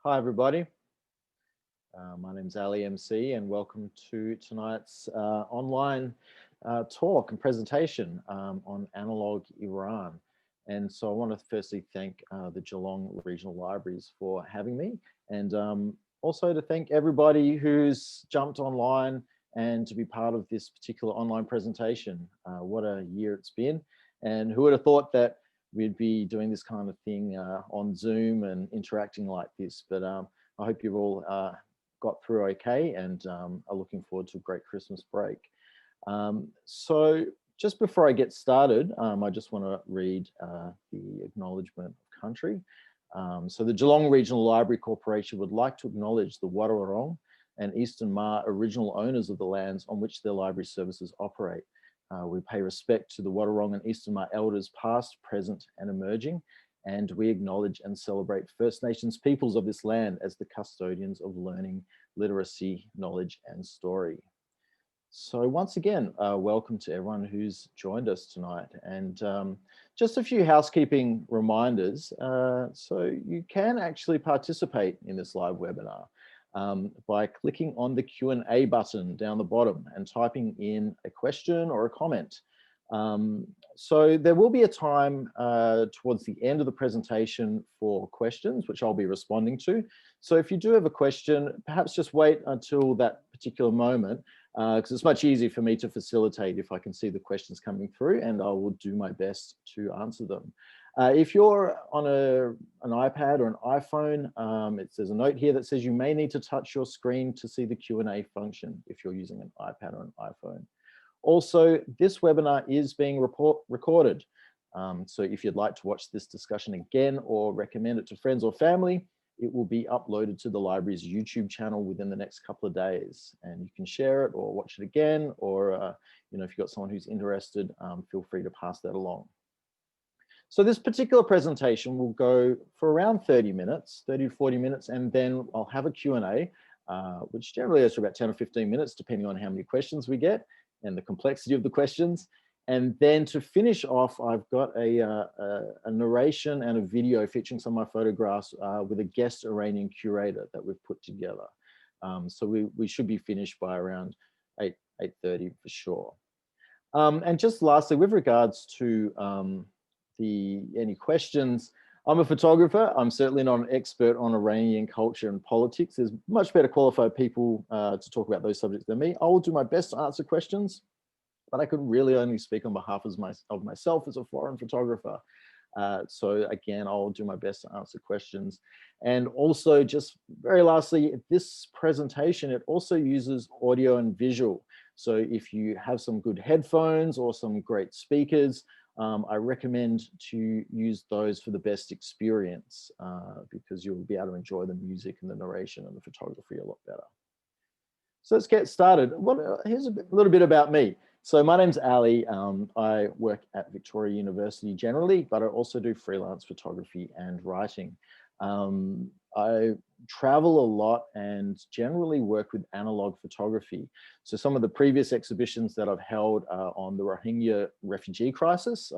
Hi, everybody. My name's Ali MC, and welcome to tonight's online talk and presentation on Analogue Iran. And so I want to firstly thank the Geelong Regional Libraries for having me, and also to thank everybody who's jumped online and to be part of this particular online presentation. What a year it's been, and who would have thought that we'd be doing this kind of thing on Zoom and interacting like this. But I hope you've all got through okay and are looking forward to a great Christmas break. So just before I get started, I just want to read the acknowledgement of country. So the Geelong Regional Library Corporation would like to acknowledge the Wadawurrung and Eastern Ma original owners of the lands on which their library services operate. We pay respect to the Wadawurrung and Eastern Ma elders past, present and emerging, and we acknowledge and celebrate First Nations peoples of this land as the custodians of learning, literacy, knowledge and story. So once again, welcome to everyone who's joined us tonight. And just a few housekeeping reminders. So you can actually participate in this live webinar by clicking on the Q&A button down the bottom and typing in a question or a comment. So there will be a time towards the end of the presentation for questions, which I'll be responding to. So if you do have a question, perhaps just wait until that particular moment, because it's much easier for me to facilitate if I can see the questions coming through, and I will do my best to answer them. If you're on an iPad or an iPhone, there's a note here that says you may need to touch your screen to see the Q&A function if you're using an iPad or an iPhone. Also, this webinar is being recorded. So if you'd like to watch this discussion again or recommend it to friends or family, it will be uploaded to the library's YouTube channel within the next couple of days. And you can share it or watch it again, or if you've got someone who's interested, feel free to pass that along. So this particular presentation will go for around 30 minutes, 30 to 40 minutes, and then I'll have a Q&A, which generally is for about 10 or 15 minutes, depending on how many questions we get and the complexity of the questions. And then to finish off, I've got a narration and a video featuring some of my photographs with a guest Iranian curator that we've put together. So we should be finished by around 8:30 for sure. And just lastly, with regards to any questions, I'm a photographer. I'm certainly not an expert on Iranian culture and politics. There's much better qualified people to talk about those subjects than me. I will do my best to answer questions, but I could really only speak on behalf of myself as a foreign photographer. So again, I'll do my best to answer questions. And also, just very lastly, this presentation, it also uses audio and visual. So if you have some good headphones or some great speakers, I recommend to use those for the best experience because you'll be able to enjoy the music and the narration and the photography a lot better. So let's get started. Here's a little bit about me. So my name's Ali. I work at Victoria University generally, but I also do freelance photography and writing. I travel a lot and generally work with analog photography. So some of the previous exhibitions that I've held are on the Rohingya refugee crisis,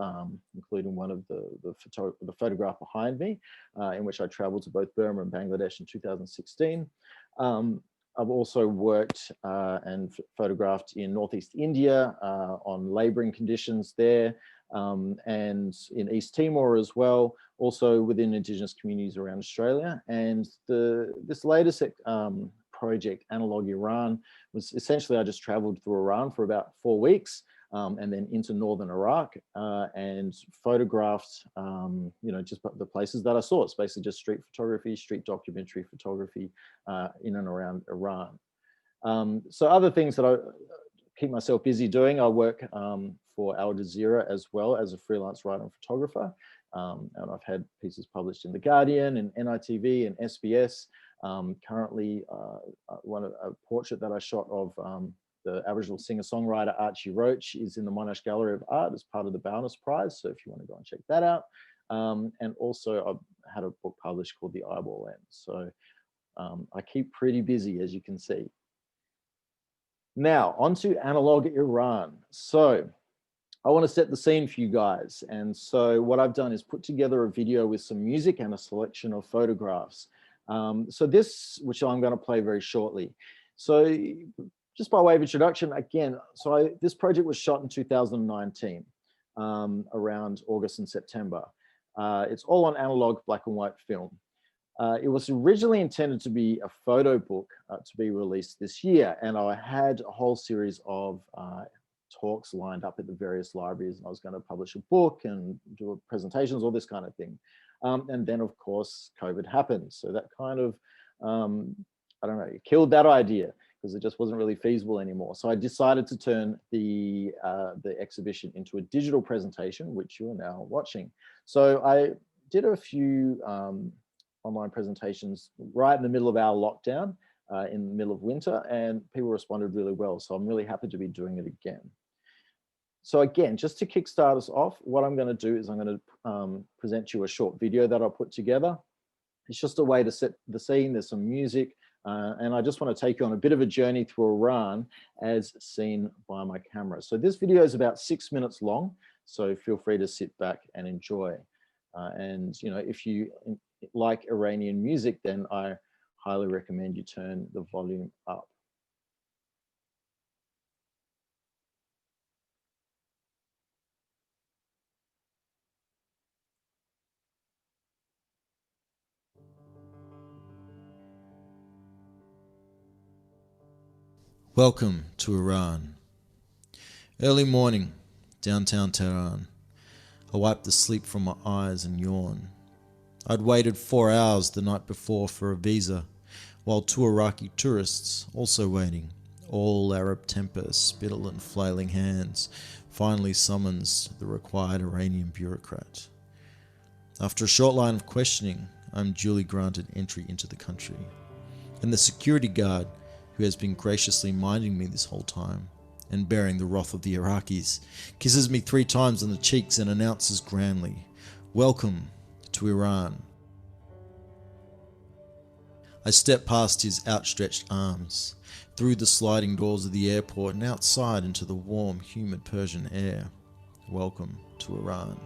including one of the photograph behind me, in which I traveled to both Burma and Bangladesh in 2016. I've also worked and photographed in Northeast India on labouring conditions there, and in East Timor as well, also within Indigenous communities around Australia. And this latest project, Analogue Iran, was essentially I just travelled through Iran for about 4 weeks and then into northern Iraq and photographed, just the places that I saw. It's basically just street photography, street documentary photography in and around Iran. So other things that I keep myself busy doing, I work for Al Jazeera as well as a freelance writer and photographer. And I've had pieces published in The Guardian and NITV and SBS. Currently, a portrait that I shot of the Aboriginal singer-songwriter Archie Roach is in the Monash Gallery of Art as part of the Bowness Prize. So if you want to go and check that out. And also I've had a book published called The Eyeball Lens. So I keep pretty busy, as you can see. Now, onto Analogue Iran. So I want to set the scene for you guys. And so what I've done is put together a video with some music and a selection of photographs. So this, which I'm going to play very shortly. So just by way of introduction, again, this project was shot in 2019, around August and September. It's all on analog black and white film. It was originally intended to be a photo book to be released this year, and I had a whole series of talks lined up at the various libraries, and I was going to publish a book and do presentations, all this kind of thing. And then, of course, COVID happened. So that kind of, I don't know, it killed that idea because it just wasn't really feasible anymore. So I decided to turn the exhibition into a digital presentation, which you are now watching. So I did a few online presentations right in the middle of our lockdown, in the middle of winter, and people responded really well. So I'm really happy to be doing it again. So again, just to kickstart us off, what I'm going to do is I'm going to present you a short video that I put together. It's just a way to set the scene. There's some music, and I just want to take you on a bit of a journey through Iran as seen by my camera. So this video is about 6 minutes long, so feel free to sit back and enjoy. And you know, if you like Iranian music, then I highly recommend you turn the volume up. Welcome to Iran. Early morning, downtown Tehran. I wiped the sleep from my eyes and yawned. I'd waited 4 hours the night before for a visa, while two Iraqi tourists, also waiting, all Arab temper, spittle and flailing hands, finally summons the required Iranian bureaucrat. After a short line of questioning, I'm duly granted entry into the country. And the security guard, who has been graciously minding me this whole time, and bearing the wrath of the Iraqis, kisses me 3 times on the cheeks and announces grandly, "Welcome to Iran." I step past his outstretched arms, through the sliding doors of the airport and outside into the warm, humid Persian air. Welcome to Iran.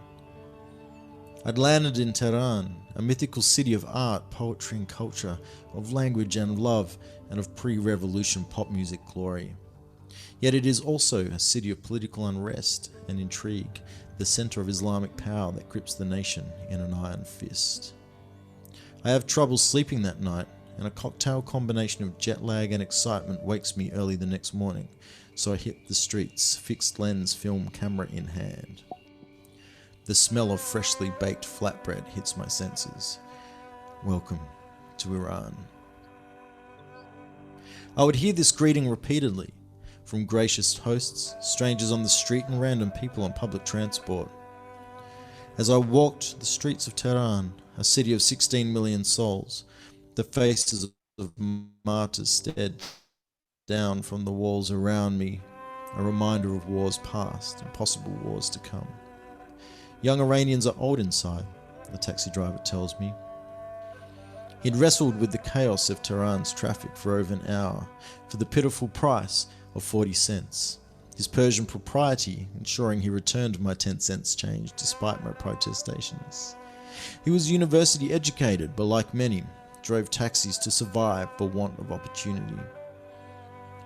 I'd landed in Tehran, a mythical city of art, poetry and culture, of language and love, and of pre-revolution pop music glory. Yet it is also a city of political unrest and intrigue, the center of Islamic power that grips the nation in an iron fist. I have trouble sleeping that night, and a cocktail combination of jet lag and excitement wakes me early the next morning, so I hit the streets, fixed lens film camera in hand. The smell of freshly baked flatbread hits my senses. Welcome to Iran. I would hear this greeting repeatedly, from gracious hosts, strangers on the street and random people on public transport. As I walked the streets of Tehran, a city of 16 million souls, the faces of martyrs stared down from the walls around me, a reminder of wars past and possible wars to come. Young Iranians are old inside, the taxi driver tells me. He'd wrestled with the chaos of Tehran's traffic for over an hour for the pitiful price of 40 cents. His Persian propriety ensuring he returned my 10 cents change despite my protestations. He was university educated, but like many, drove taxis to survive for want of opportunity.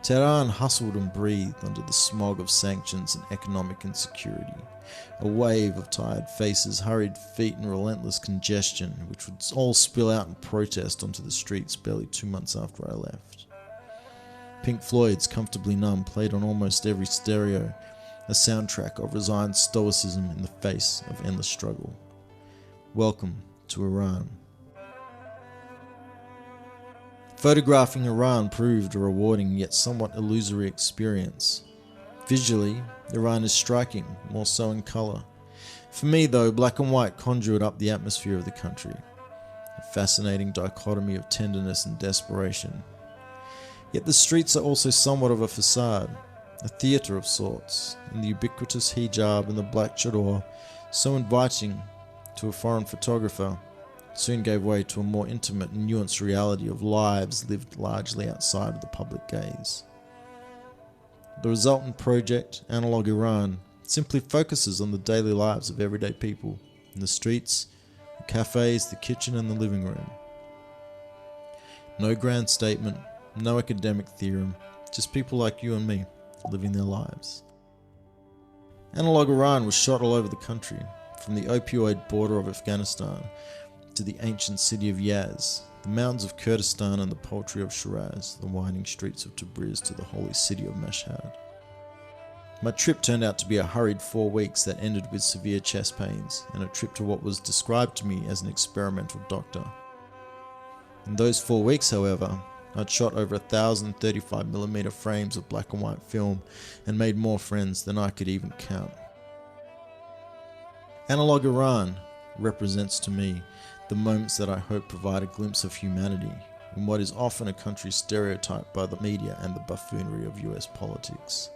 Tehran hustled and breathed under the smog of sanctions and economic insecurity. A wave of tired faces, hurried feet and relentless congestion, which would all spill out in protest onto the streets barely 2 months after I left. Pink Floyd's Comfortably Numb played on almost every stereo, a soundtrack of resigned stoicism in the face of endless struggle. Welcome to Iran. Photographing Iran proved a rewarding yet somewhat illusory experience. Visually, Iran is striking, more so in colour. For me though, black and white conjured up the atmosphere of the country, a fascinating dichotomy of tenderness and desperation. Yet the streets are also somewhat of a facade, a theatre of sorts, and the ubiquitous hijab and the black chador, so inviting to a foreign photographer, soon gave way to a more intimate and nuanced reality of lives lived largely outside of the public gaze. The resultant project, Analogue Iran, simply focuses on the daily lives of everyday people in the streets, the cafes, the kitchen and the living room. No grand statement, no academic theorem, just people like you and me living their lives. Analogue Iran was shot all over the country, from the opioid border of Afghanistan to the ancient city of Yaz, the mountains of Kurdistan and the poultry of Shiraz, the winding streets of Tabriz to the holy city of Mashhad. My trip turned out to be a hurried 4 weeks that ended with severe chest pains and a trip to what was described to me as an experimental doctor. In those 4 weeks, however, I'd shot over 1,000 35mm frames of black and white film and made more friends than I could even count. Analogue Iran represents to me the moments that I hope provide a glimpse of humanity in what is often a country stereotyped by the media and the buffoonery of US politics.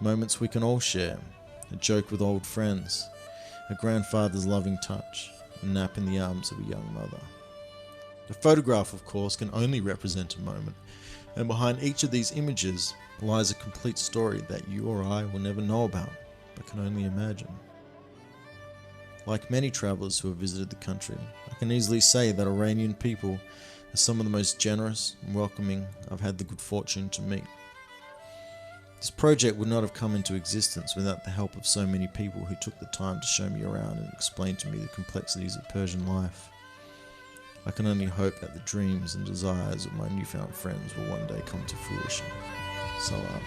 Moments we can all share, a joke with old friends, a grandfather's loving touch, a nap in the arms of a young mother. The photograph, of course, can only represent a moment, and behind each of these images lies a complete story that you or I will never know about, but can only imagine. Like many travellers who have visited the country, I can easily say that Iranian people are some of the most generous and welcoming I've had the good fortune to meet. This project would not have come into existence without the help of so many people who took the time to show me around and explain to me the complexities of Persian life. I can only hope that the dreams and desires of my newfound friends will one day come to fruition. Salam.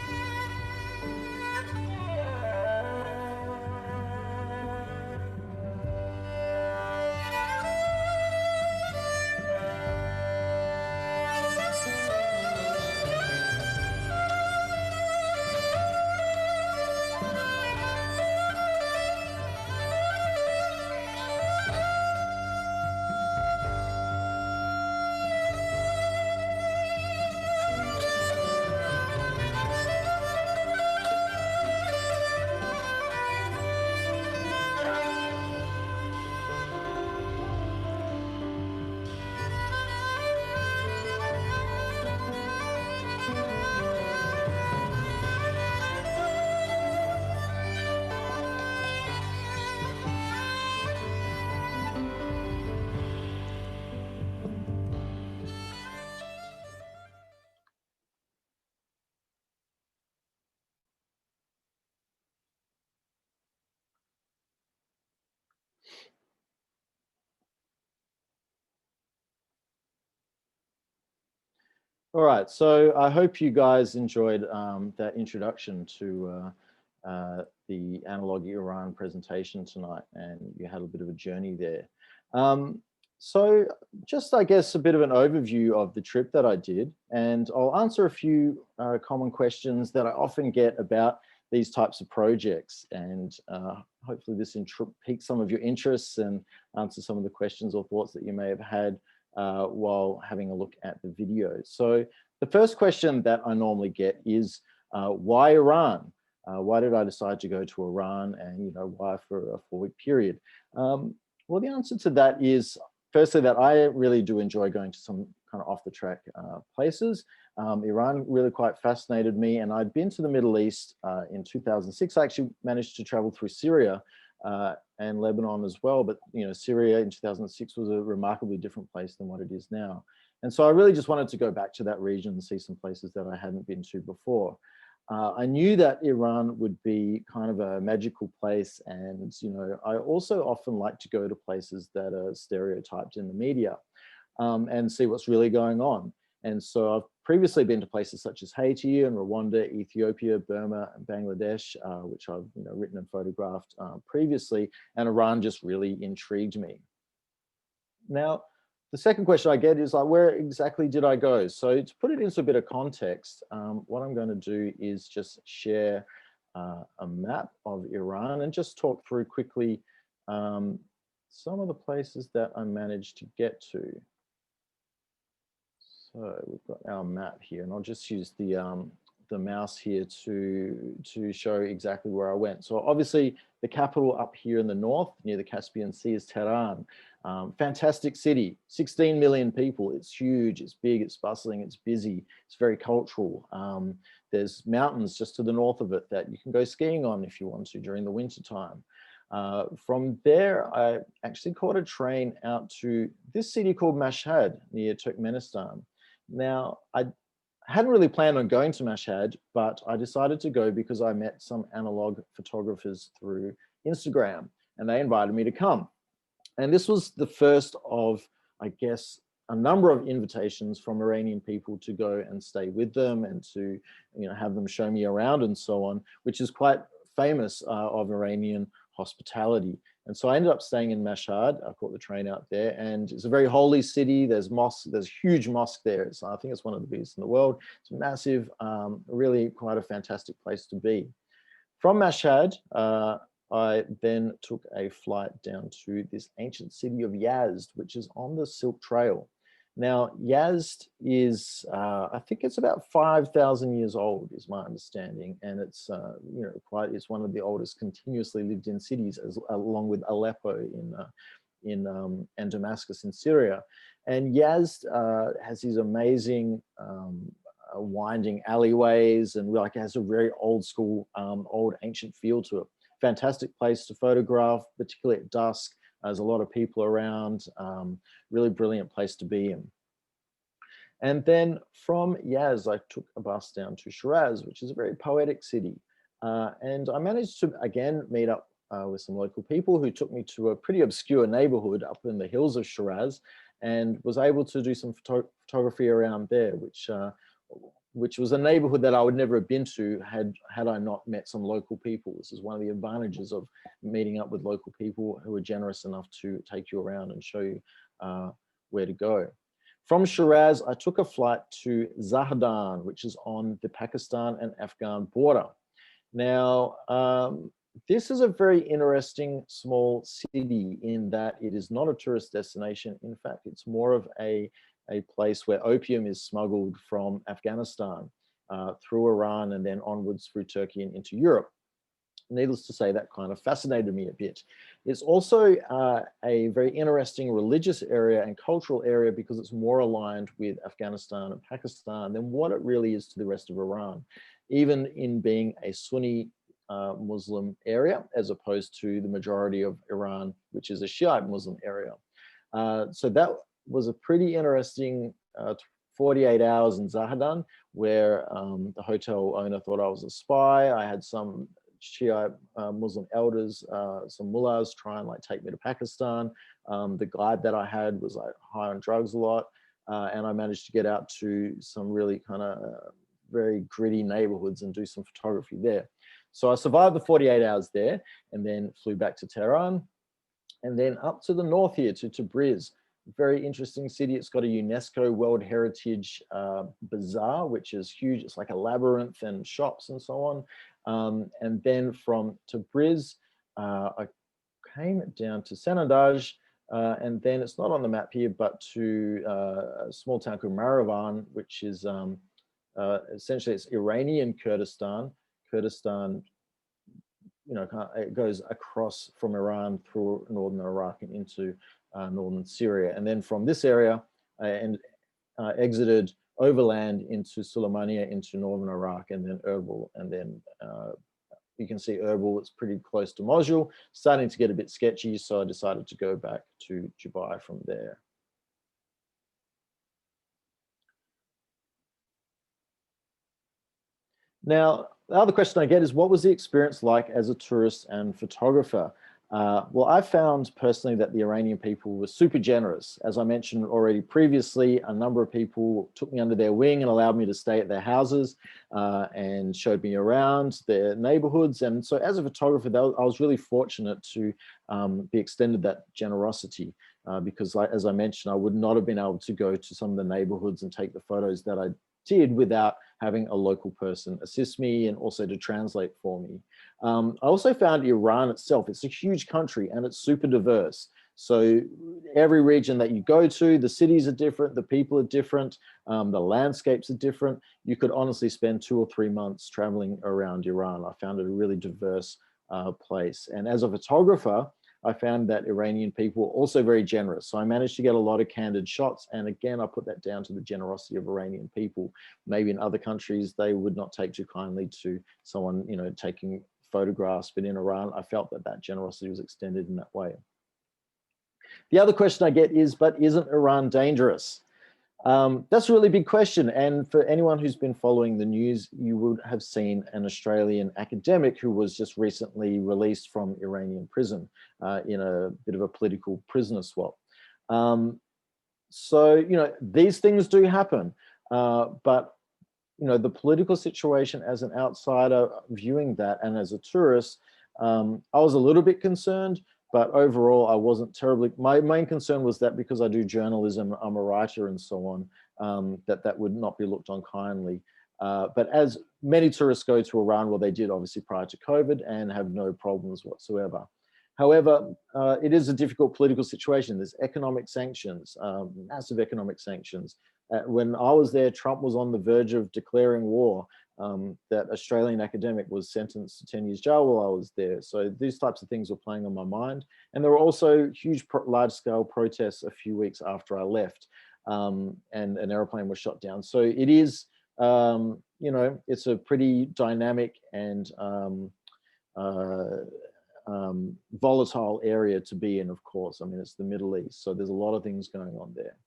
All right, so I hope you guys enjoyed that introduction to the Analogue Iran presentation tonight, and you had a bit of a journey there. So just, I guess, a bit of an overview of the trip that I did, and I'll answer a few common questions that I often get about these types of projects, and hopefully this piques some of your interests and answer some of the questions or thoughts that you may have had while having a look at the video. So the first question that I normally get is, why Iran? Why did I decide to go to Iran, and why for a 4-week period? Well, the answer to that is, firstly, that I really do enjoy going to some kind of off-the-track places. Iran really quite fascinated me, and I'd been to the Middle East in 2006. I actually managed to travel through Syria and Lebanon as well, but Syria in 2006 was a remarkably different place than what it is now. And so I really just wanted to go back to that region and see some places that I hadn't been to before. I knew that Iran would be kind of a magical place, and I also often like to go to places that are stereotyped in the media and see what's really going on. And so I've previously been to places such as Haiti and Rwanda, Ethiopia, Burma, and Bangladesh, which I've written and photographed previously, and Iran just really intrigued me. Now, the second question I get is, like, where exactly did I go? So to put it into a bit of context, what I'm going to do is just share a map of Iran and just talk through quickly some of the places that I managed to get to. So we've got our map here, and I'll just use the mouse here to show exactly where I went. So obviously the capital up here in the north near the Caspian Sea is Tehran. Fantastic city, 16 million people. It's huge, it's big, it's bustling, it's busy, it's very cultural. There's mountains just to the north of it that you can go skiing on if you want to during the winter time. From there, I actually caught a train out to this city called Mashhad near Turkmenistan. Now, I hadn't really planned on going to Mashhad, but I decided to go because I met some analog photographers through Instagram, and they invited me to come. And this was the first of, I guess, a number of invitations from Iranian people to go and stay with them and to, have them show me around and so on, which is quite famous of Iranian hospitality. And so I ended up staying in Mashhad. I caught the train out there, and it's a very holy city. There's mosque, there's huge mosque there. I think it's one of the biggest in the world. It's massive, really quite a fantastic place to be. From Mashhad, I then took a flight down to this ancient city of Yazd, which is on the Silk Trail. Now, Yazd is, I think it's about 5,000 years old, is my understanding, and it's, it's one of the oldest continuously lived in cities, along with Aleppo and Damascus in Syria. And Yazd has these amazing winding alleyways, and it has a very old school, old ancient feel to it. Fantastic place to photograph, particularly at dusk. There's a lot of people around, really brilliant place to be in. And then from Yazd, I took a bus down to Shiraz, which is a very poetic city. And I managed to, again, meet up with some local people who took me to a pretty obscure neighborhood up in the hills of Shiraz, and was able to do some photography around there, which was a neighborhood that I would never have been to had I not met some local people. This is one of the advantages of meeting up with local people who are generous enough to take you around and show you where to go. From Shiraz, I took a flight to Zahedan, which is on the Pakistan and Afghan border. Now, this is a very interesting small city in that it is not a tourist destination. In fact, it's more of a place where opium is smuggled from Afghanistan through Iran and then onwards through Turkey and into Europe. Needless to say, that kind of fascinated me a bit. It's also a very interesting religious area and cultural area because it's more aligned with Afghanistan and Pakistan than what it really is to the rest of Iran, even in being a Sunni Muslim area, as opposed to the majority of Iran, which is a Shiite Muslim area. So that was a pretty interesting 48 hours in Zahedan, where the hotel owner thought I was a spy. I had some Shiite Muslim elders, some mullahs try and take me to Pakistan. The guide that I had was high on drugs a lot. And I managed to get out to some really kind of very gritty neighborhoods and do some photography there. So I survived the 48 hours there and then flew back to Tehran and then up to the north here to Tabriz. Very interesting city. It's got a UNESCO World Heritage Bazaar, which is huge. It's like a labyrinth and shops and so on. And then from Tabriz, I came down to Sanandaj, and then it's not on the map here, but to a small town called Marivan, which is essentially it's Iranian Kurdistan. Kurdistan, it goes across from Iran through northern Iraq and into northern Syria. And then from this area, exited overland into Suleimania, into northern Iraq, and then Erbil. And then you can see Erbil, it's pretty close to Mosul, starting to get a bit sketchy. So I decided to go back to Dubai from there. Now, the other question I get is, what was the experience like as a tourist and photographer? Well, I found personally that the Iranian people were super generous. As I mentioned already previously, a number of people took me under their wing and allowed me to stay at their houses and showed me around their neighborhoods. And so as a photographer, I was really fortunate to be extended that generosity because as I mentioned, I would not have been able to go to some of the neighborhoods and take the photos that I did without having a local person assist me and also to translate for me. I also found Iran itself, it's a huge country and it's super diverse. So every region that you go to, the cities are different, the people are different, the landscapes are different. You could honestly spend 2 or 3 months traveling around Iran. I found it a really diverse place. And as a photographer, I found that Iranian people were also very generous. So I managed to get a lot of candid shots. And again, I put that down to the generosity of Iranian people. Maybe in other countries, they would not take too kindly to someone, taking photographs, but in Iran, I felt that that generosity was extended in that way. The other question I get is, but isn't Iran dangerous? That's a really big question. And for anyone who's been following the news, you would have seen an Australian academic who was just recently released from Iranian prison in a bit of a political prisoner swap. So, you know, these things do happen, but you know, the political situation as an outsider viewing that and as a tourist, I was a little bit concerned, but overall I wasn't terribly, my main concern was that because I do journalism, I'm a writer and so on, that would not be looked on kindly. But as many tourists go to Iran, well, they did obviously prior to COVID and have no problems whatsoever. However, it is a difficult political situation. There's economic sanctions, massive economic sanctions. When I was there, Trump was on the verge of declaring war. That Australian academic was sentenced to 10 years jail while I was there. So these types of things were playing on my mind. And there were also huge, large-scale protests a few weeks after I left, and an airplane was shot down. So it is, you know, it's a pretty dynamic and volatile area to be in, of course. I mean, it's the Middle East, so there's a lot of things going on there.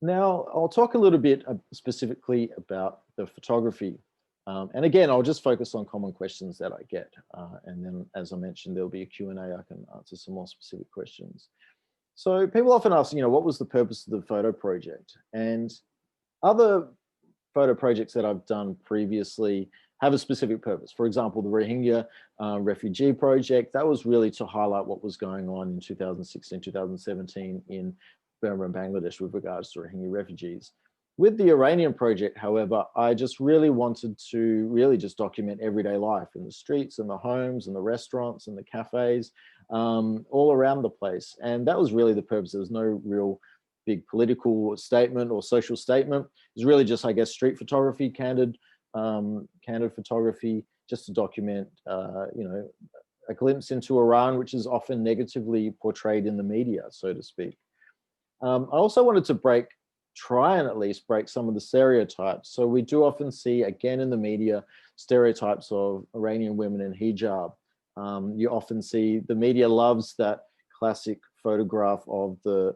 Now, I'll talk a little bit specifically about the photography. And again, I'll just focus on common questions that I get. And then, as I mentioned, there'll be a Q&A. I can answer some more specific questions. So people often ask, you know, what was the purpose of the photo project? And other photo projects that I've done previously have a specific purpose. For example, the Rohingya refugee project, that was really to highlight what was going on in 2016, 2017 in Burma and Bangladesh with regards to Rohingya refugees. With the Iranian project, however, I just really wanted to really just document everyday life in the streets and the homes and the restaurants and the cafes, all around the place. And that was really the purpose. There was no real big political statement or social statement. It was really just, I guess, street photography, candid photography, just to document, you know, a glimpse into Iran, which is often negatively portrayed in the media, so to speak. I also wanted to try and at least break some of the stereotypes. So we do often see, again, in the media, stereotypes of Iranian women in hijab. You often see the media loves that classic photograph of the,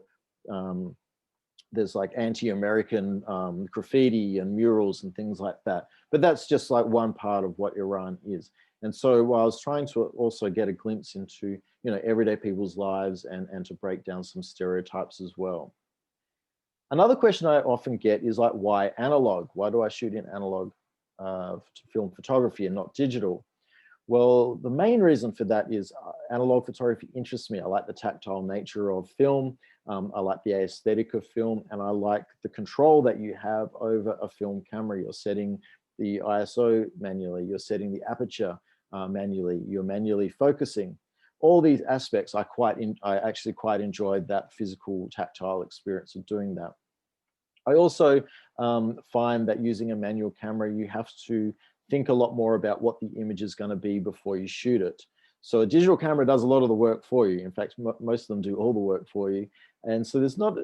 there's like anti-American graffiti and murals and things like that. But that's just like one part of what Iran is. And so while I was trying to also get a glimpse into, you know, everyday people's lives and to break down some stereotypes as well. Another question I often get is like, why analog? Why do I shoot in analog film photography and not digital? Well, the main reason for that is analog photography interests me. I like the tactile nature of film. I like the aesthetic of film, and I like the control that you have over a film camera. You're setting the ISO manually, you're setting the aperture manually, you're manually focusing. All these aspects, I actually quite enjoyed that physical tactile experience of doing that. I also find that using a manual camera, you have to think a lot more about what the image is going to be before you shoot it. So a digital camera does a lot of the work for you. In fact, most of them do all the work for you. And so there's not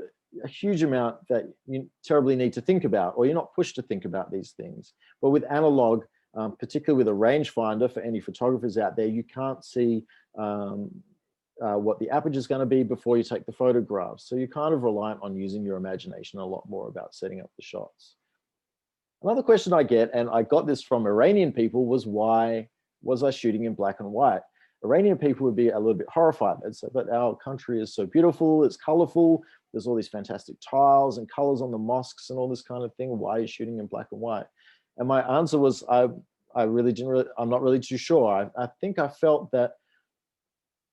a huge amount that you terribly need to think about, or you're not pushed to think about these things. But with analog, particularly with a rangefinder, for any photographers out there, you can't see what the aperture is going to be before you take the photographs. So you're kind of reliant on using your imagination a lot more about setting up the shots. Another question I get, and I got this from Iranian people, was why was I shooting in black and white? Iranian people would be a little bit horrified. They'd say, but our country is so beautiful, it's colorful, there's all these fantastic tiles and colors on the mosques and all this kind of thing. Why are you shooting in black and white? And my answer was, I'm not really too sure. I think I felt that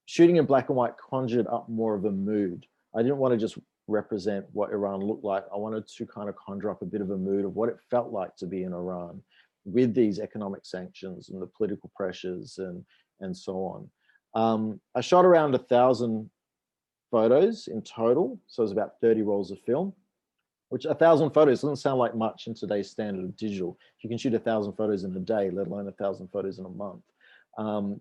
shooting in black and white conjured up more of a mood. I didn't want to just represent what Iran looked like. I wanted to kind of conjure up a bit of a mood of what it felt like to be in Iran with these economic sanctions and the political pressures and so on. I shot around 1,000 photos in total. So it was about 30 rolls of film, which 1,000 photos doesn't sound like much in today's standard of digital. You can shoot 1,000 photos in a day, let alone 1,000 photos in a month.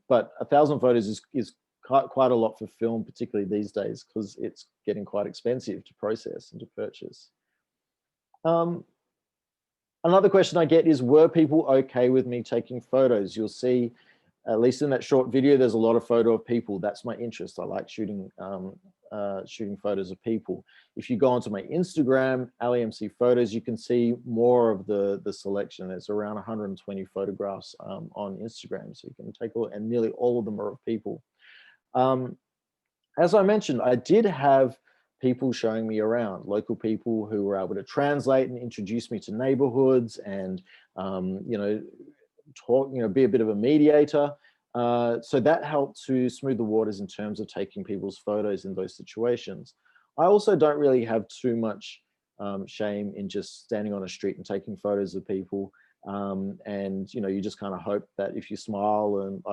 But 1,000 photos is quite a lot for film, particularly these days, because it's getting quite expensive to process and to purchase. Another question I get is, were people okay with me taking photos? You'll see, at least in that short video, there's a lot of photo of people. That's my interest. I like shooting shooting photos of people. If you go onto my Instagram, AliMC Photos, you can see more of the selection. It's around 120 photographs on Instagram. So you can take a look, and nearly all of them are of people. As I mentioned, I did have people showing me around, local people who were able to translate and introduce me to neighborhoods and, you know, talk, you know, be a bit of a mediator. So that helped to smooth the waters in terms of taking people's photos in those situations. I also don't really have too much shame in just standing on a street and taking photos of people. And you know, you just kind of hope that if you smile and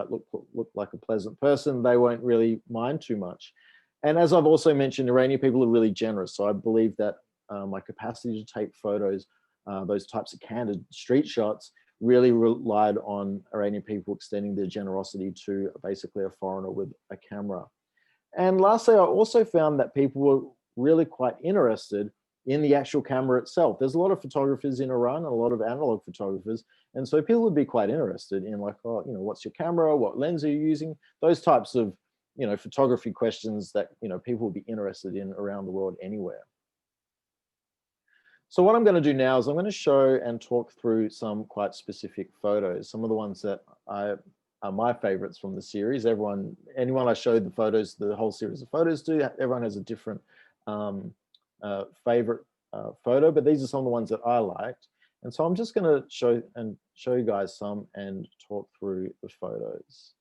look like a pleasant person, they won't really mind too much. And as I've also mentioned, Iranian people are really generous. So I believe that my capacity to take photos, those types of candid street shots, really relied on Iranian people extending their generosity to basically a foreigner with a camera. And lastly, I also found that people were really quite interested in the actual camera itself. There's a lot of photographers in Iran and a lot of analog photographers. And so people would be quite interested in, like, oh, you know, what's your camera? What lens are you using? Those types of, you know, photography questions that, you know, people would be interested in around the world anywhere. So what I'm going to do now is I'm going to show and talk through some quite specific photos, some of the ones that are my favorites from the series. Anyone I showed the photos, the whole series of photos to, everyone has a different favorite photo, but these are some of the ones that I liked. And so I'm just going to show you guys some and talk through the photos.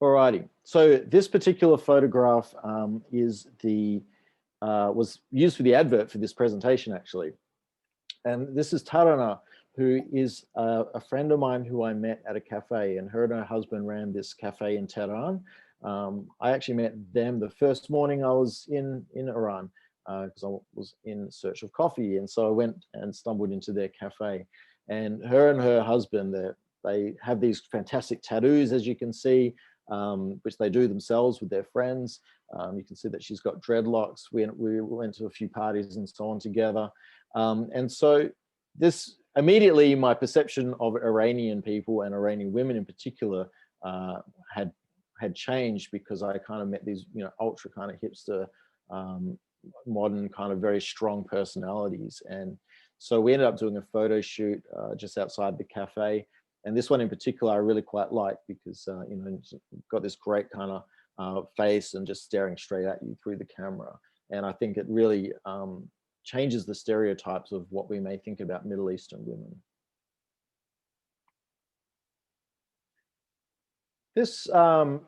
Alrighty, so this particular photograph was used for the advert for this presentation, actually. And this is Tarana, who is a friend of mine who I met at a cafe, and her and her husband ran this cafe in Tehran. I actually met them the first morning I was in Iran, because I was in search of coffee. And so I went and stumbled into their cafe. And her husband, they have these fantastic tattoos, as you can see, which they do themselves with their friends. You can see that she's got dreadlocks. We went to a few parties and so on together. And so this immediately, my perception of Iranian people and Iranian women in particular had changed, because I kind of met these, you know, ultra kind of hipster, modern kind of very strong personalities. And so we ended up doing a photo shoot just outside the cafe. And this one in particular, I really quite like, because, you know, got this great kind of face and just staring straight at you through the camera. And I think it really changes the stereotypes of what we may think about Middle Eastern women. This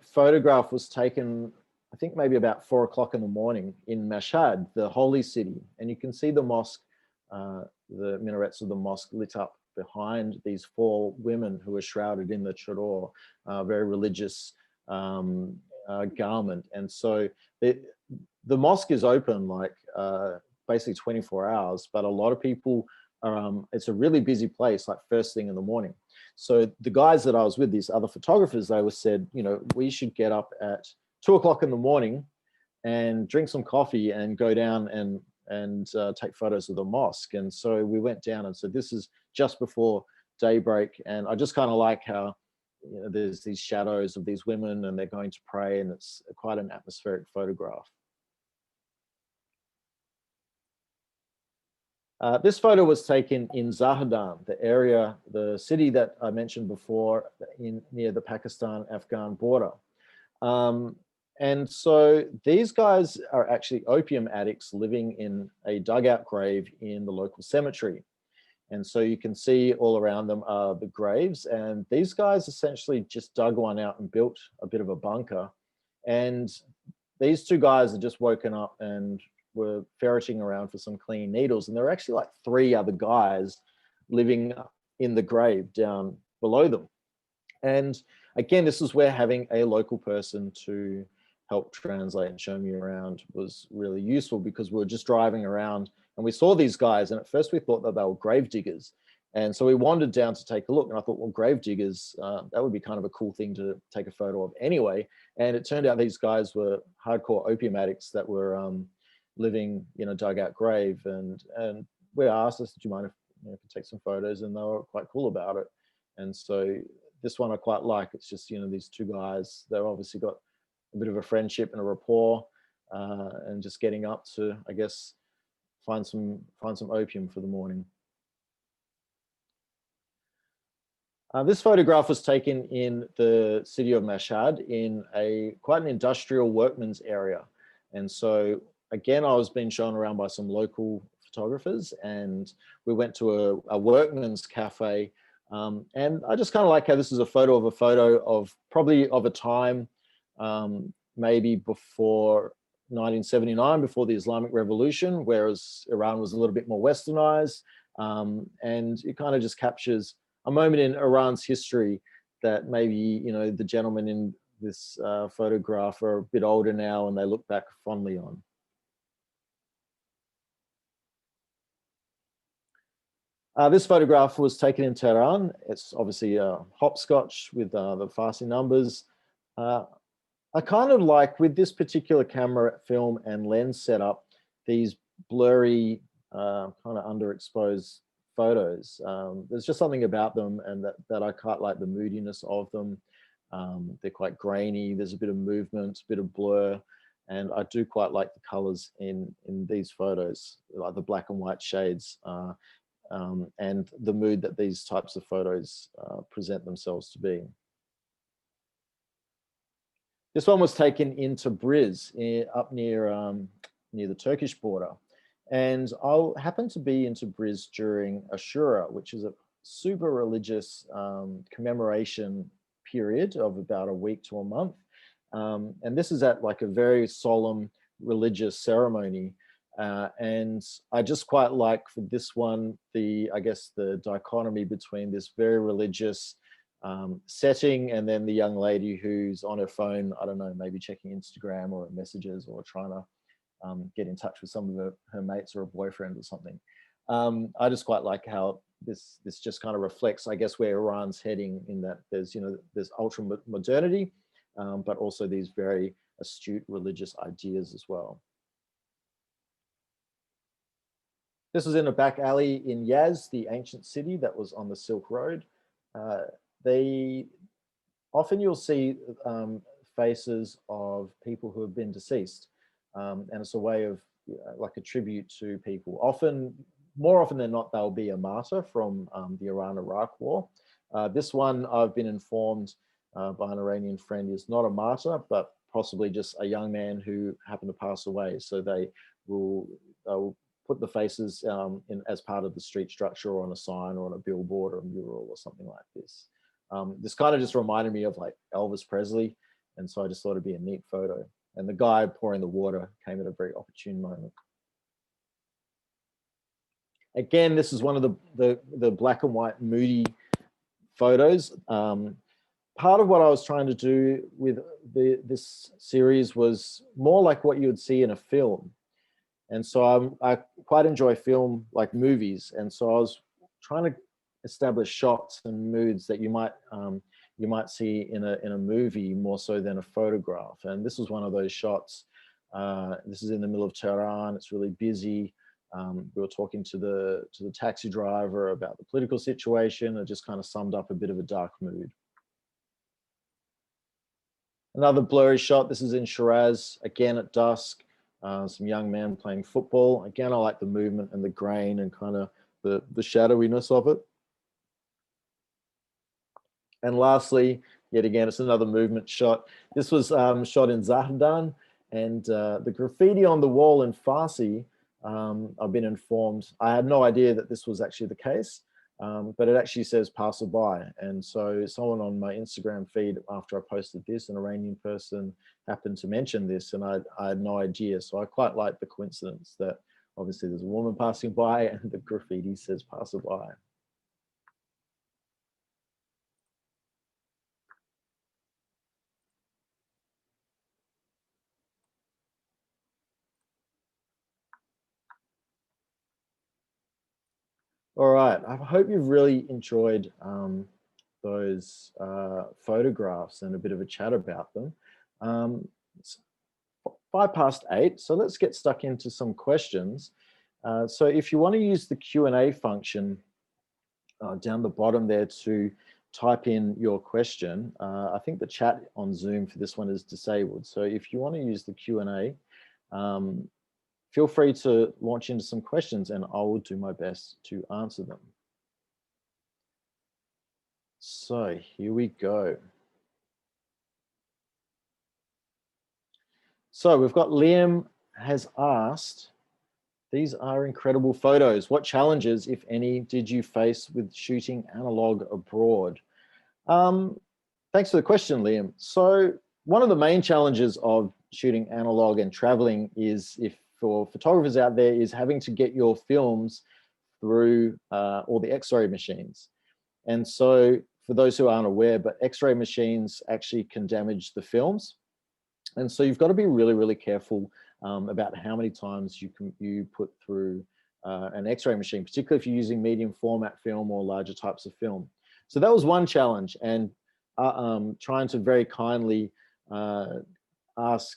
photograph was taken, I think, maybe about 4 o'clock in the morning in Mashhad, the holy city. And you can see the mosque, the minarets of the mosque lit up behind these 4 women who are shrouded in the chador, very religious garment. And so the mosque is open like basically 24 hours, but a lot of people are, it's a really busy place, like first thing in the morning. So the guys that I was with, these other photographers, they were said, you know, we should get up at 2 o'clock in the morning and drink some coffee and go down and take photos of the mosque. And so we went down, and so this is just before daybreak. And I just kind of like how, you know, there's these shadows of these women and they're going to pray, and it's quite an atmospheric photograph. This photo was taken in Zahedan, the area, the city that I mentioned before, near the Pakistan-Afghan border. And so these guys are actually opium addicts living in a dugout grave in the local cemetery. And so you can see all around them are the graves. And these guys essentially just dug one out and built a bit of a bunker. And these 2 guys had just woken up and were ferreting around for some clean needles. And there were actually like 3 other guys living in the grave down below them. And again, this is where having a local person to help translate and show me around was really useful, because we were just driving around and we saw these guys, and at first we thought that they were grave diggers. And so we wandered down to take a look, and I thought, well, grave diggers, that would be kind of a cool thing to take a photo of anyway. And it turned out these guys were hardcore opium addicts that were living in a dugout grave. And we asked us, do you mind if we could take some photos? And they were quite cool about it. And so this one I quite like. It's just, these two guys, they've obviously got a bit of a friendship and a rapport, and just getting up to, I guess, find some opium for the morning. This photograph was taken in the city of Mashhad in quite an industrial workman's area. And so again, I was being shown around by some local photographers, and we went to a workman's cafe. And I just kind of like how this is a photo of probably of a time, maybe before 1979, before the Islamic Revolution, whereas Iran was a little bit more westernized. And it kind of just captures a moment in Iran's history that maybe, the gentlemen in this photograph are a bit older now and they look back fondly on. This photograph was taken in Tehran. It's obviously hopscotch with the Farsi numbers. I kind of like, with this particular camera film and lens setup, these blurry, kind of underexposed photos. There's just something about them, and that I quite like the moodiness of them. They're quite grainy. There's a bit of movement, a bit of blur, and I do quite like the colors in these photos, like the black and white shades, and the mood that these types of photos present themselves to be. This one was taken in Tabriz, up near the Turkish border. And I happened to be in Tabriz during Ashura, which is a super religious commemoration period of about a week to a month. And this is at like a very solemn religious ceremony. And I just quite like, for this one, I guess the dichotomy between this very religious setting and then the young lady who's on her phone, I don't know, maybe checking Instagram or messages or trying to get in touch with some of her mates or a boyfriend or something. I just quite like how this just kind of reflects, I guess, where Iran's heading, in that there's ultra modernity, but also these very astute religious ideas as well. This was in a back alley in Yazd, the ancient city that was on the Silk Road. Often you'll see faces of people who have been deceased, and it's a way of like a tribute to people. More often than not, they'll be a martyr from the Iran-Iraq War. This one, I've been informed by an Iranian friend, is not a martyr, but possibly just a young man who happened to pass away. So they'll put the faces in as part of the street structure, or on a sign, or on a billboard, or a mural, or something like this. This kind of just reminded me of like Elvis Presley, and so I just thought it'd be a neat photo. And the guy pouring the water came at a very opportune moment. Again, this is one of the black and white moody photos. Part of what I was trying to do with this series was more like what you would see in a film. And so I quite enjoy film, like movies. And so I was trying to establish shots and moods that you might see in a movie more so than a photograph. And this was one of those shots. This is in the middle of Tehran. It's really busy. We were talking to the taxi driver about the political situation. It just kind of summed up a bit of a dark mood. Another blurry shot. This is in Shiraz, again at dusk. Some young men playing football. Again, I like the movement and the grain and kind of the shadowiness of it. And lastly, yet again, it's another movement shot. This was shot in Zahdan, and the graffiti on the wall in Farsi, I've been informed, I had no idea that this was actually the case, but it actually says passerby. And so someone on my Instagram feed, after I posted this, an Iranian person happened to mention this, and I had no idea. So I quite like the coincidence that obviously there's a woman passing by and the graffiti says passerby. All right, I hope you've really enjoyed those photographs and a bit of a chat about them. It's 8:05, so let's get stuck into some questions. So if you want to use the Q&A function down the bottom there to type in your question, I think the chat on Zoom for this one is disabled. So if you want to use the Q&A, feel free to launch into some questions and I will do my best to answer them. So here we go. So we've got Liam has asked, these are incredible photos. What challenges, if any, did you face with shooting analog abroad? Thanks for the question, Liam. So one of the main challenges of shooting analog and traveling is, if for photographers out there, is having to get your films through all the X-ray machines. And so for those who aren't aware, but X-ray machines actually can damage the films. And so you've got to be really, really careful about how many times you put through an X-ray machine, particularly if you're using medium format film or larger types of film. So that was one challenge, and trying to very kindly ask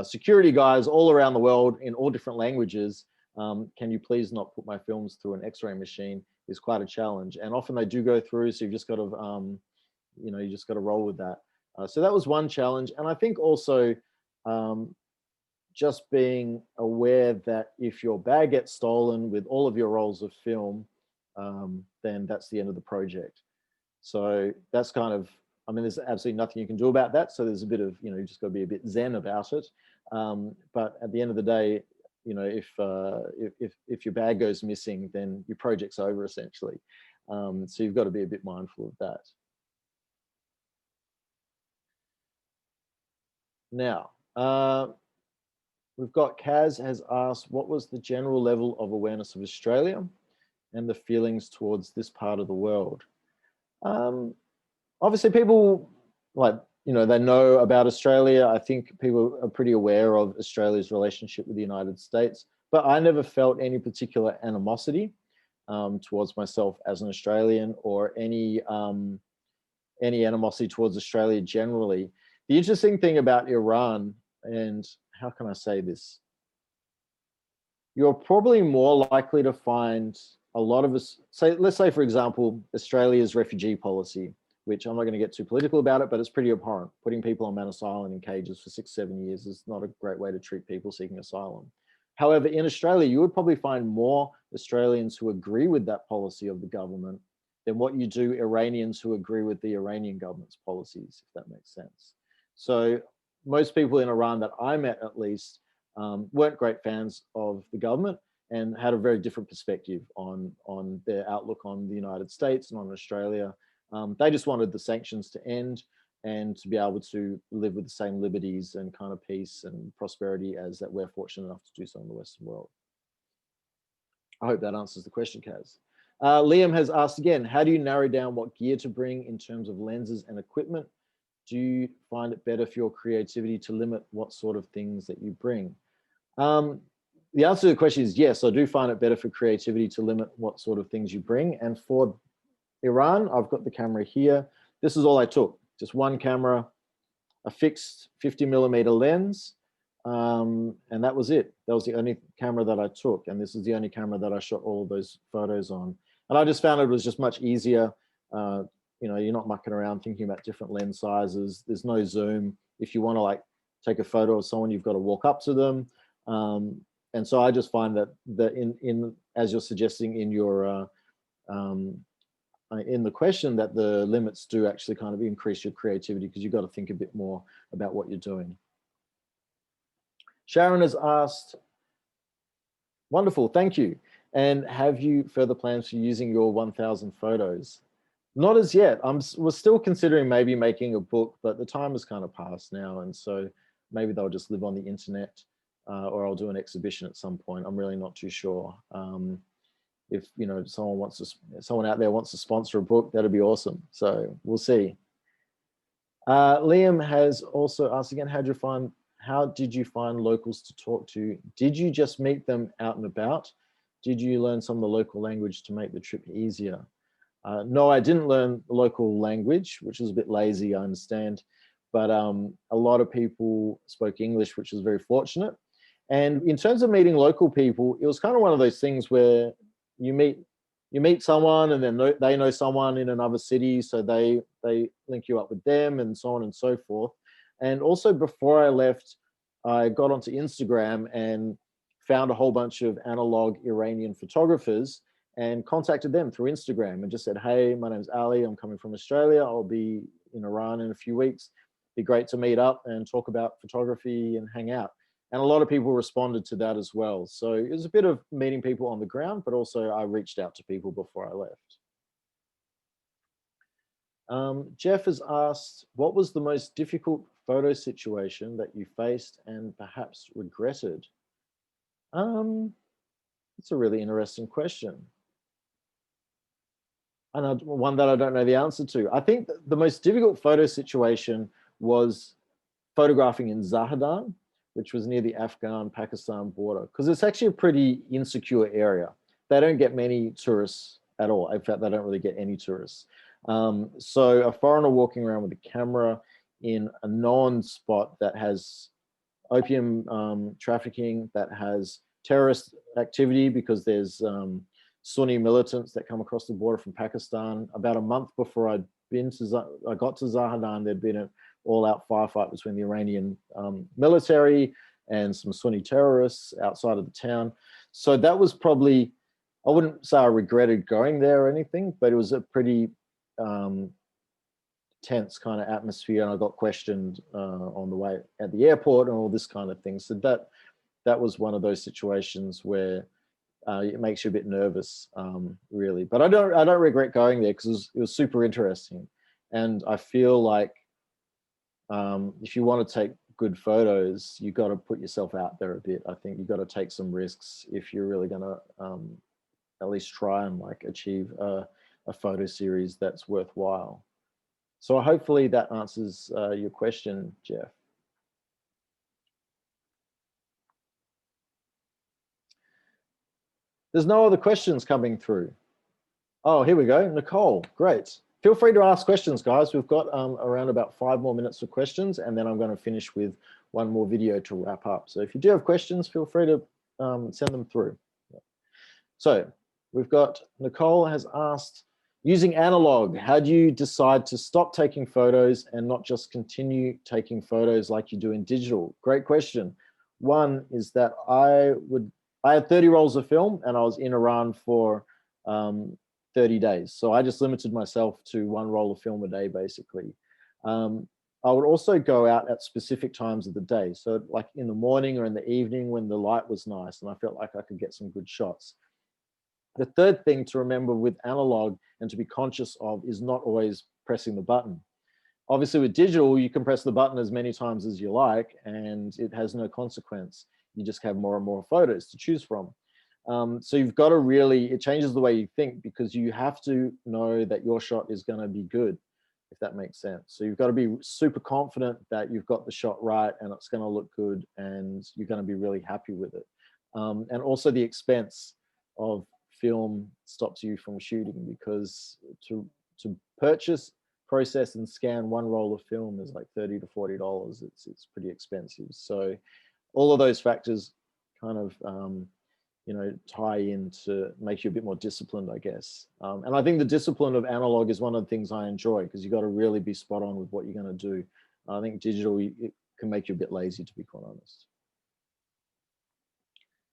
security guys all around the world in all different languages, can you please not put my films through an X-ray machine, is quite a challenge. And often they do go through, so you've just got to, you just got to roll with that. So that was one challenge. And I think also just being aware that if your bag gets stolen with all of your rolls of film, then that's the end of the project. So that's kind of, I mean, there's absolutely nothing you can do about that. So there's a bit of, you just got to be a bit zen about it. But at the end of the day, if your bag goes missing, then your project's over essentially. So you've got to be a bit mindful of that. Now, we've got Kaz has asked, what was the general level of awareness of Australia and the feelings towards this part of the world? Obviously people they know about Australia. I think people are pretty aware of Australia's relationship with the United States, but I never felt any particular animosity towards myself as an Australian, or any animosity towards Australia generally. The interesting thing about Iran, and how can I say this? You're probably more likely to find a lot of us, let's say, for example, Australia's refugee policy, which I'm not going to get too political about it, but it's pretty abhorrent. Putting people on Manus Island in cages for 6-7 years is not a great way to treat people seeking asylum. However, in Australia, you would probably find more Australians who agree with that policy of the government than what you do Iranians who agree with the Iranian government's policies, if that makes sense. So most people in Iran that I met, at least, weren't great fans of the government and had a very different perspective on their outlook on the United States and on Australia. They just wanted the sanctions to end and to be able to live with the same liberties and kind of peace and prosperity as that we're fortunate enough to do so in the Western world. I hope that answers the question, Kaz. Liam has asked again, how do you narrow down what gear to bring in terms of lenses and equipment? Do you find it better for your creativity to limit what sort of things that you bring? The answer to the question is yes, I do find it better for creativity to limit what sort of things you bring. And for Iran, I've got the camera here. This is all I took, just one camera, a fixed 50mm lens, and that was it. That was the only camera that I took, and this is the only camera that I shot all of those photos on. And I just found it was just much easier. You're not mucking around thinking about different lens sizes. There's no zoom. If you want to take a photo of someone, you've got to walk up to them. And so I just find that as you're suggesting in your in the question, that the limits do actually kind of increase your creativity, because you've got to think a bit more about what you're doing. Sharon has asked, wonderful, thank you. And have you further plans for using your 1,000 photos? Not as yet. We're still considering maybe making a book, but the time has kind of passed now. And so maybe they'll just live on the internet, or I'll do an exhibition at some point. I'm really not too sure. If someone out there wants to sponsor a book, that'd be awesome. So we'll see. Liam has also asked again, how did you find locals to talk to? Did you just meet them out and about? Did you learn some of the local language to make the trip easier? No, I didn't learn the local language, which was a bit lazy, I understand. But a lot of people spoke English, which was very fortunate. And in terms of meeting local people, it was kind of one of those things where you meet someone, and then they know someone in another city, so they link you up with them, and so on and so forth. And also, before I left, I got onto Instagram and found a whole bunch of analog Iranian photographers and contacted them through Instagram and just said, hey, my name's Ali, I'm coming from Australia, I'll be in Iran in a few weeks. Be great to meet up and talk about photography and hang out. And a lot of people responded to that as well. So it was a bit of meeting people on the ground, but also I reached out to people before I left. Jeff has asked, what was the most difficult photo situation that you faced and perhaps regretted? It's a really interesting question. And one that I don't know the answer to. I think the most difficult photo situation was photographing in Zahedan, which was near the Afghan-Pakistan border, because it's actually a pretty insecure area. They don't get many tourists at all. In fact, they don't really get any tourists. So a foreigner walking around with a camera in a known spot that has opium trafficking, that has terrorist activity because there's Sunni militants that come across the border from Pakistan. About a month before I got to Zahedan, there'd been an all-out firefight between the Iranian military and some Sunni terrorists outside of the town. So that was probably, I wouldn't say I regretted going there or anything, but it was a pretty tense kind of atmosphere, and I got questioned on the way at the airport and all this kind of thing. So that was one of those situations where it makes you a bit nervous, really. But I don't regret going there because it was super interesting, and I feel like if you want to take good photos, you got to put yourself out there a bit. I think you got to take some risks if you're really going to at least try and like achieve a photo series that's worthwhile. So hopefully that answers your question, Jeff. There's no other questions coming through. Oh, here we go. Nicole, great. Feel free to ask questions, guys. We've got around about 5 more minutes for questions, and then I'm going to finish with one more video to wrap up. So if you do have questions, feel free to send them through. So we've got, Nicole has asked, using analog, how do you decide to stop taking photos and not just continue taking photos like you do in digital? Great question. One is that I had 30 rolls of film and I was in Iran for 30 days. So I just limited myself to 1 roll of film a day, basically. I would also go out at specific times of the day. So like in the morning or in the evening when the light was nice and I felt like I could get some good shots. The third thing to remember with analog and to be conscious of is not always pressing the button. Obviously with digital, you can press the button as many times as you like and it has no consequence. You just have more and more photos to choose from. So you've got to really, it changes the way you think because you have to know that your shot is going to be good, if that makes sense. So you've got to be super confident that you've got the shot right and it's going to look good and you're going to be really happy with it. And also the expense of film stops you from shooting because to purchase, process and scan 1 roll of film is like $30 to $40. It's pretty expensive. So all of those factors kind of tie in to make you a bit more disciplined, I guess. And I think the discipline of analog is one of the things I enjoy because you got to really be spot on with what you're going to do. I think digital, it can make you a bit lazy, to be quite honest.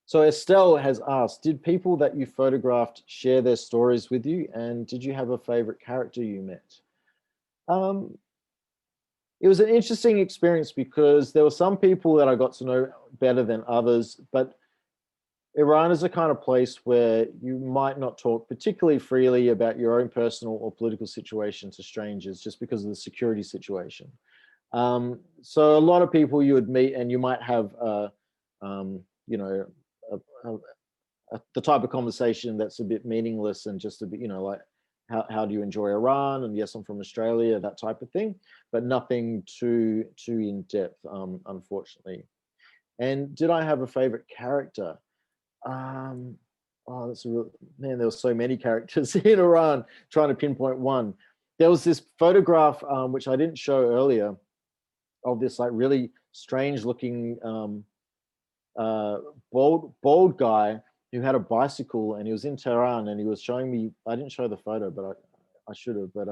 So Estelle has asked, did people that you photographed share their stories with you? And did you have a favorite character you met? It was an interesting experience because there were some people that I got to know better than others, but Iran is a kind of place where you might not talk particularly freely about your own personal or political situation to strangers just because of the security situation. So a lot of people you would meet and you might have, the type of conversation that's a bit meaningless and just a bit, like, how do you enjoy Iran? And yes, I'm from Australia, that type of thing, but nothing too in depth, unfortunately. And did I have a favorite character? Oh, that's a real, man, there were so many characters in Iran, trying to pinpoint one. There was this photograph, which I didn't show earlier, of this like really strange looking uh, bald guy who had a bicycle, and he was in Tehran, and he was showing me, I didn't show the photo, but I should have, but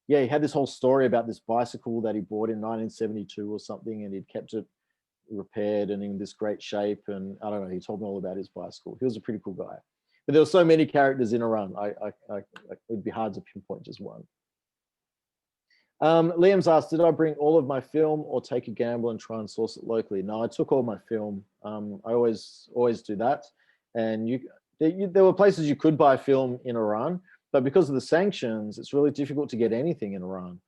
yeah, he had this whole story about this bicycle that he bought in 1972 or something, and he'd kept it repaired and in this great shape. And I don't know, he told me all about his bicycle. He was a pretty cool guy. But there were so many characters in Iran, it'd be hard to pinpoint just one. Liam's asked, did I bring all of my film or take a gamble and try and source it locally? No, I took all my film. I always do that. And there were places you could buy film in Iran, but because of the sanctions, it's really difficult to get anything in Iran.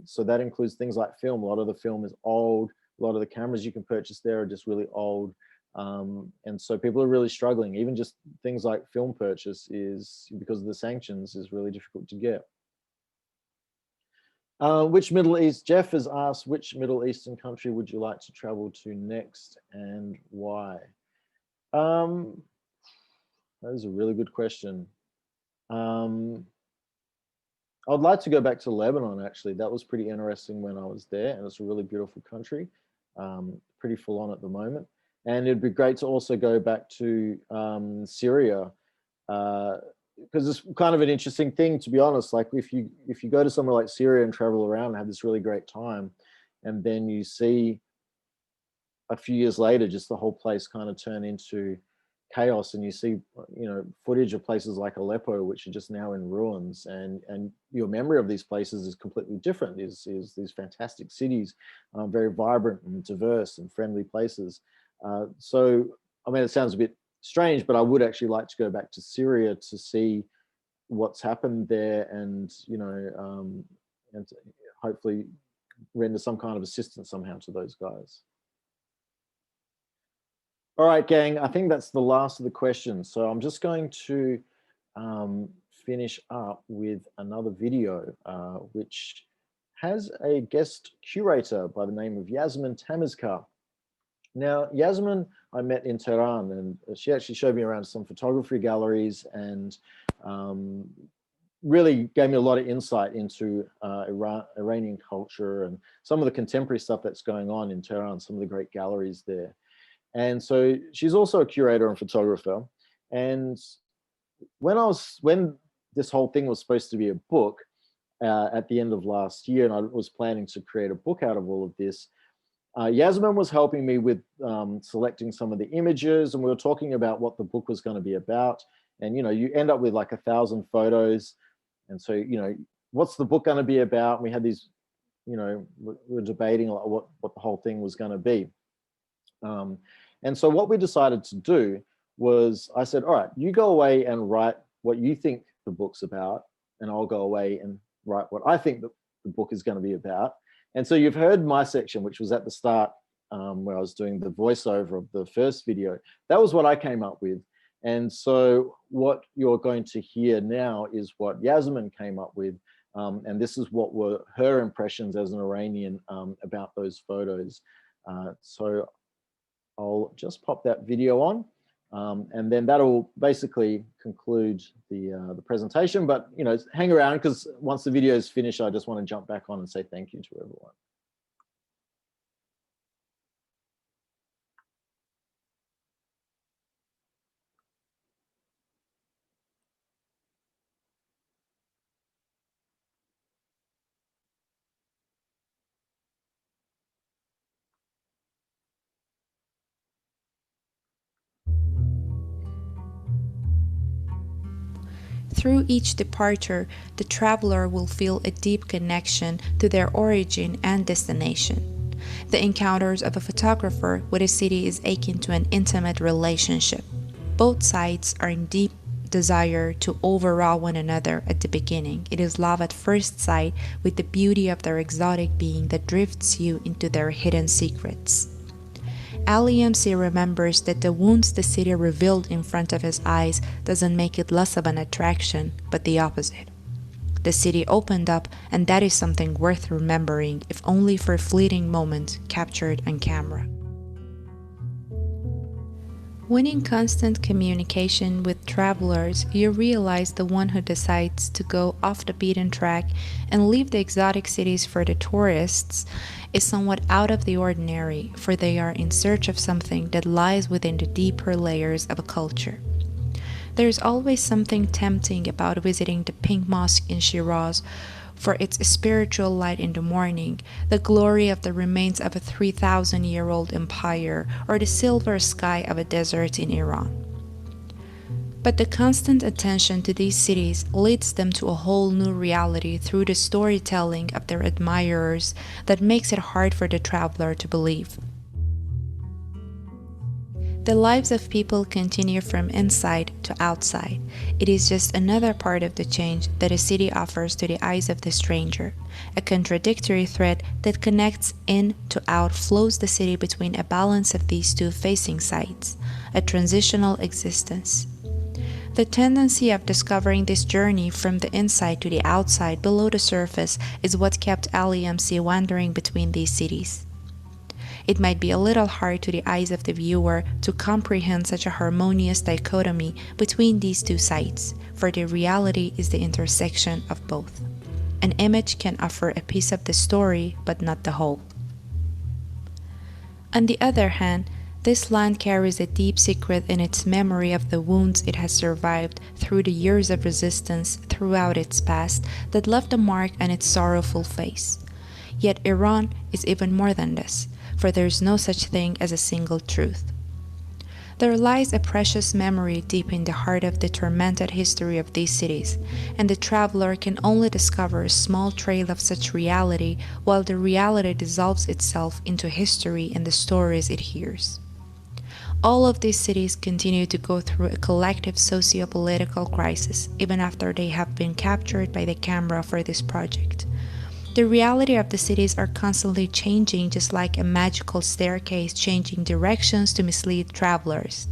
So that includes things like film. A lot of the film is old. A lot of the cameras you can purchase there are just really old. And so people are really struggling. Even just things like film purchase is, because of the sanctions, is really difficult to get. Which Middle East, Jeff has asked, which Middle Eastern country would you like to travel to next and why? That is a really good question. I'd like to go back to Lebanon, actually. That was pretty interesting when I was there, and it's a really beautiful country, pretty full on at the moment. And it'd be great to also go back to Syria, because it's kind of an interesting thing, to be honest. Like if you go to somewhere like Syria and travel around and have this really great time, and then you see a few years later just the whole place kind of turn into chaos, and you see, you know, footage of places like Aleppo, which are just now in ruins, and your memory of these places is completely different. Is these fantastic cities, very vibrant and diverse and friendly places. So I mean, it sounds a bit strange, but I would actually like to go back to Syria to see what's happened there, and you know, and to hopefully render some kind of assistance somehow to those guys. All right, gang, I think that's the last of the questions. So I'm just going to finish up with another video, which has a guest curator by the name of Yasmin Tamizkar. Now, Yasmin, I met in Tehran, and she actually showed me around some photography galleries, and really gave me a lot of insight into Iranian culture and some of the contemporary stuff that's going on in Tehran, some of the great galleries there. And so she's also a curator and photographer. And when this whole thing was supposed to be a book at the end of last year, and I was planning to create a book out of all of this, Yasmin was helping me with selecting some of the images, and we were talking about what the book was going to be about. And, you know, you end up with like 1,000 photos. And so, you know, what's the book going to be about? And we had these, you know, we were debating what the whole thing was going to be. And so what we decided to do was, I said, all right, you go away and write what you think the book's about, and I'll go away and write what I think the book is going to be about. And so you've heard my section, which was at the start, where I was doing the voiceover of the first video. That was what I came up with. And so what you're going to hear now is what Yasmin came up with. And this is what were her impressions as an Iranian about those photos. So I'll just pop that video on, and then that'll basically conclude the presentation. But, you know, hang around, because once the video is finished, I just want to jump back on and say thank you to everyone. Through each departure, the traveler will feel a deep connection to their origin and destination. The encounters of a photographer with a city is akin to an intimate relationship. Both sides are in deep desire to overawe one another at the beginning. It is love at first sight, with the beauty of their exotic being that drifts you into their hidden secrets. Ali MC remembers that the wounds the city revealed in front of his eyes doesn't make it less of an attraction, but the opposite. The city opened up, and that is something worth remembering, if only for a fleeting moment captured on camera. When in constant communication with travelers, you realize the one who decides to go off the beaten track and leave the exotic cities for the tourists is somewhat out of the ordinary, for they are in search of something that lies within the deeper layers of a culture. There is always something tempting about visiting the Pink Mosque in Shiraz for its spiritual light in the morning, the glory of the remains of a 3,000-year-old empire, or the silver sky of a desert in Iran. But the constant attention to these cities leads them to a whole new reality through the storytelling of their admirers that makes it hard for the traveler to believe. The lives of people continue from inside to outside. It is just another part of the change that a city offers to the eyes of the stranger. A contradictory thread that connects in to out flows the city between a balance of these two facing sides, a transitional existence. The tendency of discovering this journey from the inside to the outside below the surface is what kept Ali MC wandering between these cities. It might be a little hard to the eyes of the viewer to comprehend such a harmonious dichotomy between these two sides, for the reality is the intersection of both. An image can offer a piece of the story, but not the whole. On the other hand, this land carries a deep secret in its memory of the wounds it has survived through the years of resistance throughout its past that left a mark on its sorrowful face. Yet Iran is even more than this, for there is no such thing as a single truth. There lies a precious memory deep in the heart of the tormented history of these cities, and the traveler can only discover a small trail of such reality while the reality dissolves itself into history and the stories it hears. All of these cities continue to go through a collective socio-political crisis even after they have been captured by the camera for this project. The reality of the cities are constantly changing, just like a magical staircase changing directions to mislead travelers.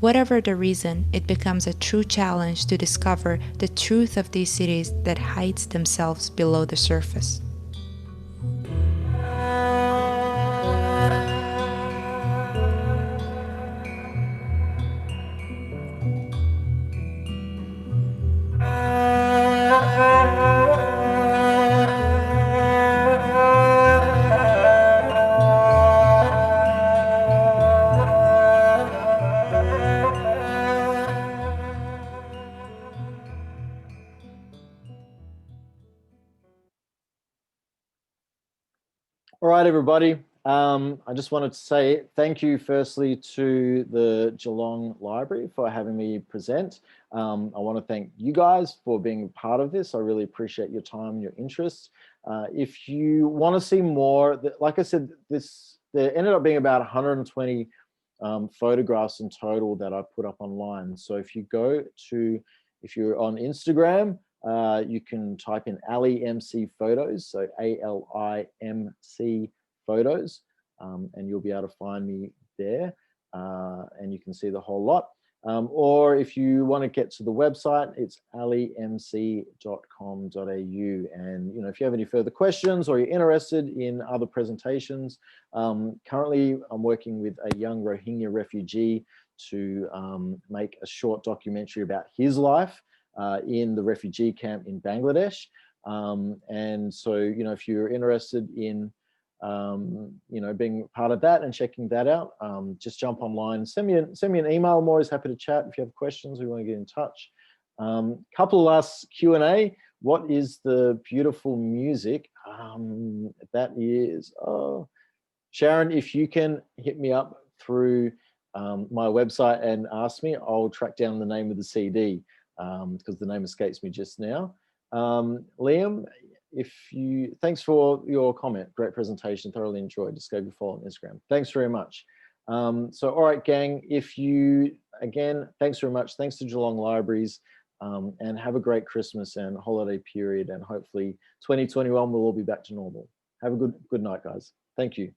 Whatever the reason, it becomes a true challenge to discover the truth of these cities that hides themselves below the surface. All right, everybody. I just wanted to say thank you firstly to the Geelong Library for having me present. I want to thank you guys for being part of this. I really appreciate your time and your interest. If you want to see more, like I said, there ended up being about 120 photographs in total that I put up online. So if you're on Instagram, you can type in Ali MC Photos, so ALIMC Photos, and you'll be able to find me there, and you can see the whole lot. Or if you want to get to the website, it's alimc.com.au. And if you have any further questions or you're interested in other presentations, currently I'm working with a young Rohingya refugee to make a short documentary about his life in the refugee camp in Bangladesh. And so, if you're interested in, being part of that and checking that out, just jump online, send me an email. I'm always happy to chat. If you have questions, we want to get in touch. Couple of last Q&A. What is the beautiful music? That is, Sharon, if you can hit me up through my website and ask me, I'll track down the name of the CD. Because the name escapes me just now. Liam, thanks for your comment. Great presentation, thoroughly enjoyed. Just gave you a follow on Instagram. Thanks very much. So, all right, gang, thanks very much. Thanks to Geelong Libraries, and have a great Christmas and holiday period. And hopefully 2021 will all be back to normal. Have a good night, guys. Thank you.